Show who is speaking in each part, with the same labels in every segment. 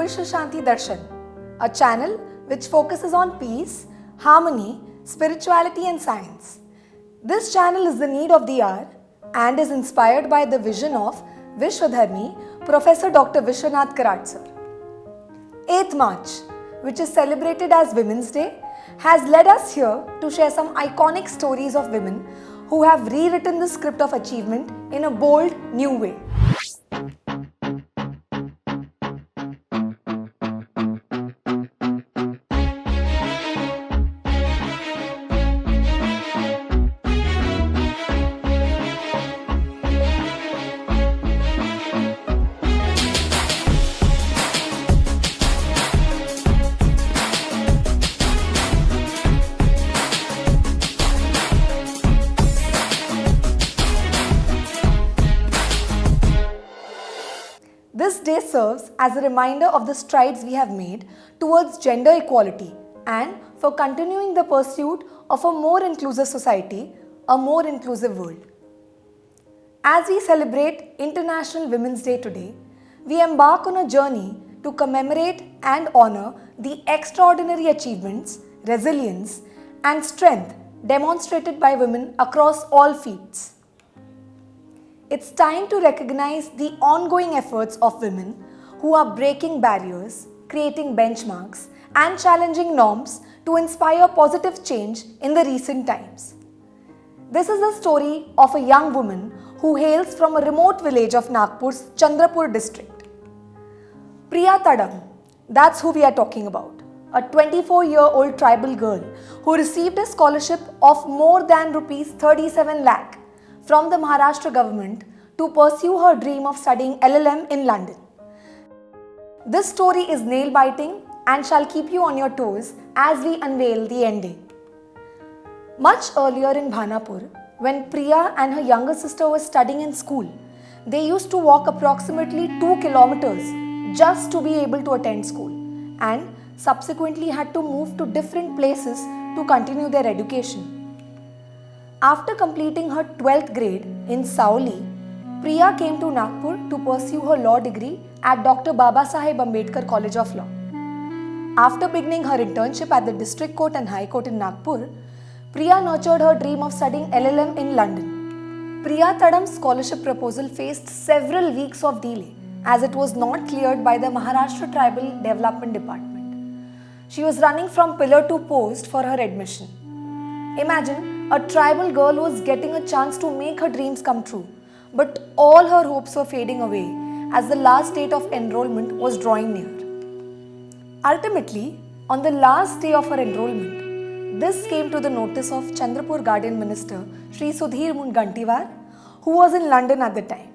Speaker 1: Vishwa Shanti Darshan, a channel which focuses on peace, harmony, spirituality and science. This channel is the need of the hour and is inspired by the vision of Vishwadharmi, Professor Dr. Vishwanath Karat sir. 8th March, which is celebrated as Women's Day, has led us here to share some iconic stories of women who have rewritten the script of achievement in a bold, new way. This day serves as a reminder of the strides we have made towards gender equality and for continuing the pursuit of a more inclusive society, a more inclusive world. As we celebrate International Women's Day today, we embark on a journey to commemorate and honor the extraordinary achievements, resilience, and strength demonstrated by women across all fields. It's time to recognize the ongoing efforts of women who are breaking barriers, creating benchmarks, and challenging norms to inspire positive change in the recent times. This is the story of a young woman who hails from a remote village of Nagpur's Chandrapur district. Priya Tadam, that's who we are talking about. A 24-year-old tribal girl who received a scholarship of more than Rs 37 lakh from the Maharashtra government to pursue her dream of studying LLM in London. This story is nail-biting and shall keep you on your toes as we unveil the ending. Much earlier in Bhanapur, when Priya and her younger sister were studying in school, they used to walk approximately 2 kilometers just to be able to attend school and subsequently had to move to different places to continue their education. After completing her 12th grade in Sauli, Priya came to Nagpur to pursue her law degree at Dr. Babasaheb Ambedkar College of Law. After beginning her internship at the District Court and High Court in Nagpur, Priya nurtured her dream of studying LLM in London. Priya Tadam's scholarship proposal faced several weeks of delay as it was not cleared by the Maharashtra Tribal Development Department. She was running from pillar to post for her admission. Imagine, a tribal girl was getting a chance to make her dreams come true, but all her hopes were fading away as the last date of enrollment was drawing near. Ultimately, on the last day of her enrollment, this came to the notice of Chandrapur Guardian Minister Sri Sudhir Mungantiwar, who was in London at the time.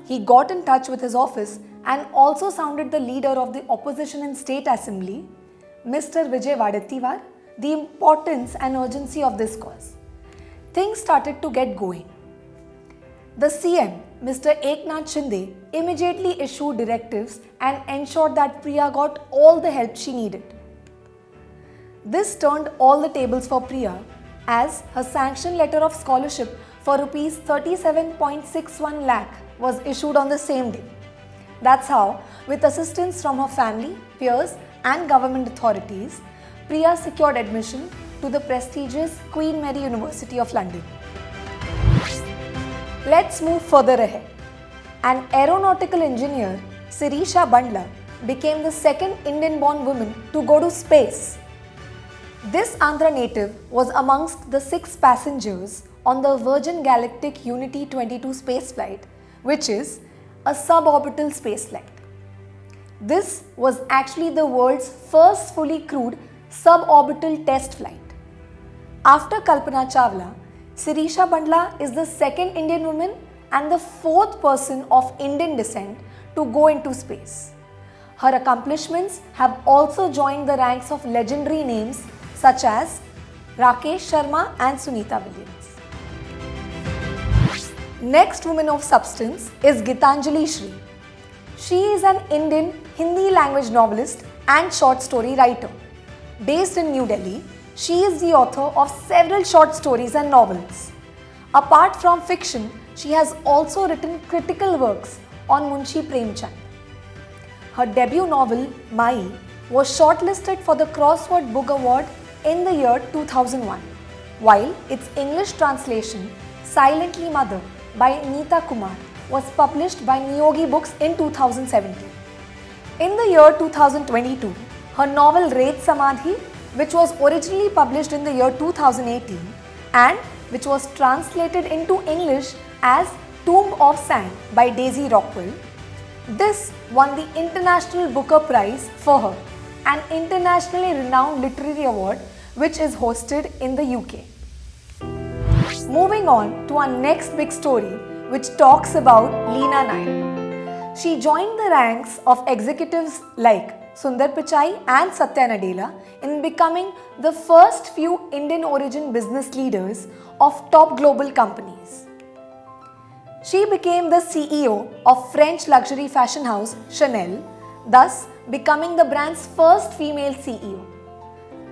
Speaker 1: He got in touch with his office and also sounded the leader of the opposition in State Assembly, Mr. Vijay Wadettiwar, the importance and urgency of this cause. Things started to get going. The CM, Mr. Eknath Shinde, immediately issued directives and ensured that Priya got all the help she needed. This turned all the tables for Priya as her sanction letter of scholarship for Rs 37.61 lakh was issued on the same day. That's how, with assistance from her family, peers and government authorities, Priya secured admission to the prestigious Queen Mary University of London. Let's move further ahead. An aeronautical engineer, Sirisha Bandla, became the second Indian-born woman to go to space. This Andhra native was amongst the 6 passengers on the Virgin Galactic Unity 22 spaceflight, which is a suborbital spaceflight. This was actually the world's first fully crewed suborbital test flight. After Kalpana Chawla, Sirisha Bandla is the second Indian woman and the 4th person of Indian descent to go into space. Her accomplishments have also joined the ranks of legendary names such as Rakesh Sharma and Sunita Williams. Next woman of substance is Gitanjali Shri. She is an Indian Hindi language novelist and short story writer. Based in New Delhi, she is the author of several short stories and novels. Apart from fiction, she has also written critical works on Munshi Premchand. her debut novel, Mai, was shortlisted for the Crossword Book Award in the year 2001, while its English translation, Silently Mother, by Neeta Kumar, was published by Niyogi Books in 2017. In the year 2022, her novel Ret Samadhi, which was originally published in the year 2018 and which was translated into English as Tomb of Sand by Daisy Rockwell, this won the International Booker Prize for her, an internationally renowned literary award which is hosted in the UK. Moving on to our next big story, which talks about Leena Nair. She joined the ranks of executives like Sundar Pichai and Satya Nadella in becoming the first few Indian origin business leaders of top global companies. She became the CEO of French luxury fashion house Chanel, thus becoming the brand's first female CEO.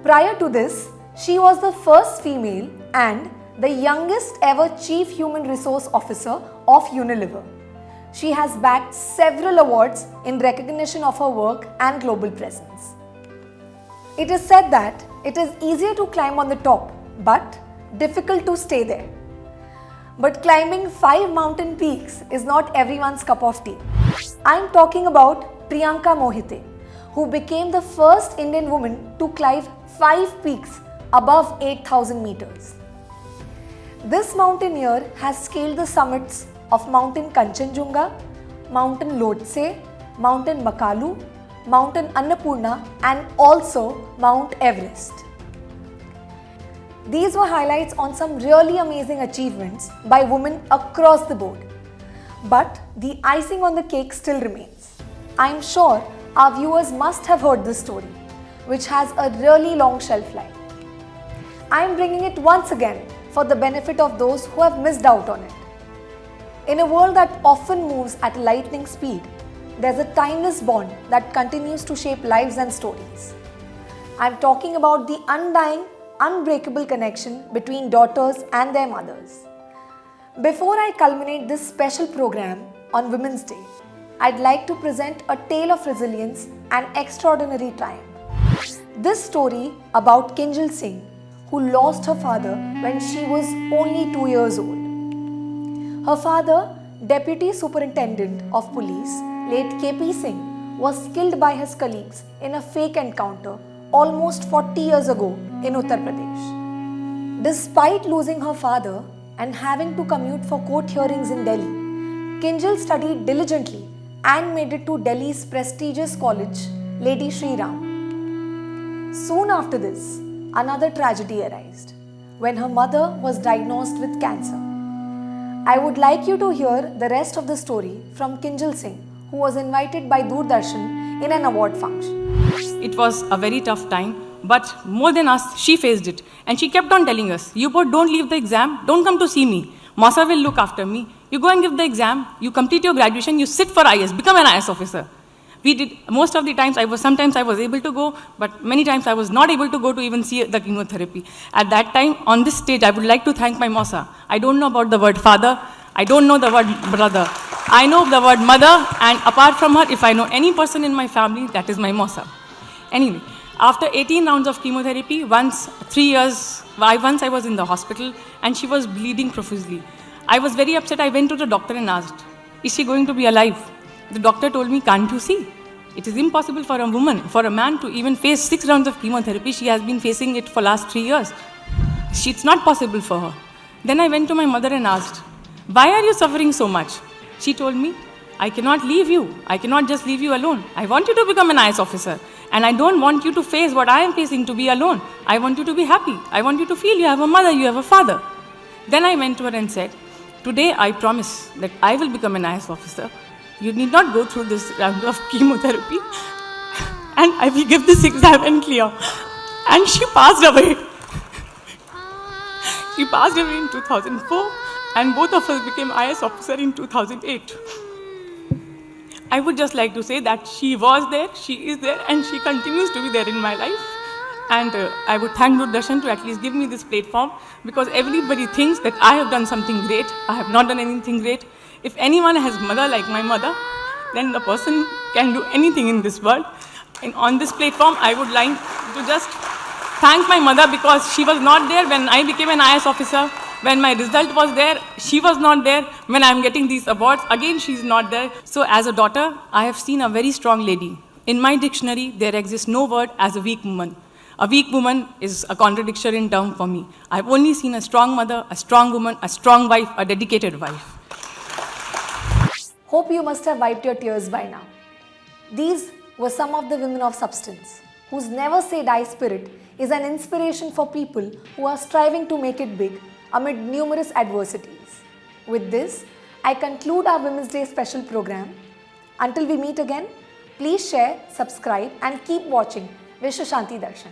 Speaker 1: Prior to this, she was the first female and the youngest ever Chief Human Resource Officer of Unilever. She has bagged several awards in recognition of her work and global presence. It is said that it is easier to climb on the top, but difficult to stay there. But climbing 5 mountain peaks is not everyone's cup of tea. I am talking about Priyanka Mohite, who became the first Indian woman to climb 5 peaks above 8,000 meters. This mountaineer has scaled the summits of Mountain Kanchenjunga, Mountain Lhotse, Mountain Makalu, Mountain Annapurna and also Mount Everest. These were highlights on some really amazing achievements by women across the board. But the icing on the cake still remains. I am sure our viewers must have heard this story, which has a really long shelf life. I am bringing it once again for the benefit of those who have missed out on it. In a world that often moves at lightning speed, there's a timeless bond that continues to shape lives and stories. I'm talking about the undying, unbreakable connection between daughters and their mothers. Before I culminate this special program on Women's Day, I'd like to present a tale of resilience and extraordinary triumph. This story about Kinjal Singh, who lost her father when she was only 2 years old. Her father, Deputy Superintendent of Police, late KP Singh, was killed by his colleagues in a fake encounter almost 40 years ago in Uttar Pradesh. Despite losing her father and having to commute for court hearings in Delhi, Kinjal studied diligently and made it to Delhi's prestigious college, Lady Shri Ram. Soon after this, another tragedy arose when her mother was diagnosed with cancer. I would like you to hear the rest of the story from Kinjal Singh, who was invited by Doordarshan in an award function.
Speaker 2: It was a very tough time, but more than us, she faced it. And she kept on telling us, you both don't leave the exam, don't come to see me. Masa will look after me. You go and give the exam, you complete your graduation, you sit for IS, become an IS officer. We did, most of the times, sometimes I was able to go, but many times I was not able to go to even see the chemotherapy. At that time, on this stage, I would like to thank my Masa. I don't know about the word father, I don't know the word brother. I know the word mother, and apart from her, if I know any person in my family, that is my Masa. Anyway, after 18 rounds of chemotherapy, once I was in the hospital and she was bleeding profusely. I was very upset. I went to the doctor and asked, is she going to be alive? The doctor told me, can't you see? It is impossible for a woman, for a man to even face 6 rounds of chemotherapy. She has been facing it for last 3 years. It's not possible for her. Then I went to my mother and asked, why are you suffering so much? She told me, I cannot leave you. I cannot just leave you alone. I want you to become an IS officer. And I don't want you to face what I am facing to be alone. I want you to be happy. I want you to feel you have a mother, you have a father. Then I went to her and said, today I promise that I will become an IS officer. You need not go through this round of chemotherapy. And I will give this exam and clear. And she passed away. She passed away in 2004. And both of us became IS officer in 2008. I would just like to say that she was there, she is there, and she continues to be there in my life. And I would thank Doordarshan to at least give me this platform, because everybody thinks that I have done something great. I have not done anything great. If anyone has mother like my mother, then the person can do anything in this world. And on this platform, I would like to just thank my mother because she was not there when I became an IS officer. When my result was there, she was not there. When I'm getting these awards, again, she's not there. So as a daughter, I have seen a very strong lady. In my dictionary, there exists no word as a weak woman. A weak woman is a contradiction term for me. I've only seen a strong mother, a strong woman, a strong wife, a dedicated wife.
Speaker 1: Hope you must have wiped your tears by now. These were some of the women of substance, whose never say die spirit is an inspiration for people who are striving to make it big amid numerous adversities. With this, I conclude our Women's Day special program. Until we meet again, please share, subscribe and keep watching Vishwa Shanti Darshan.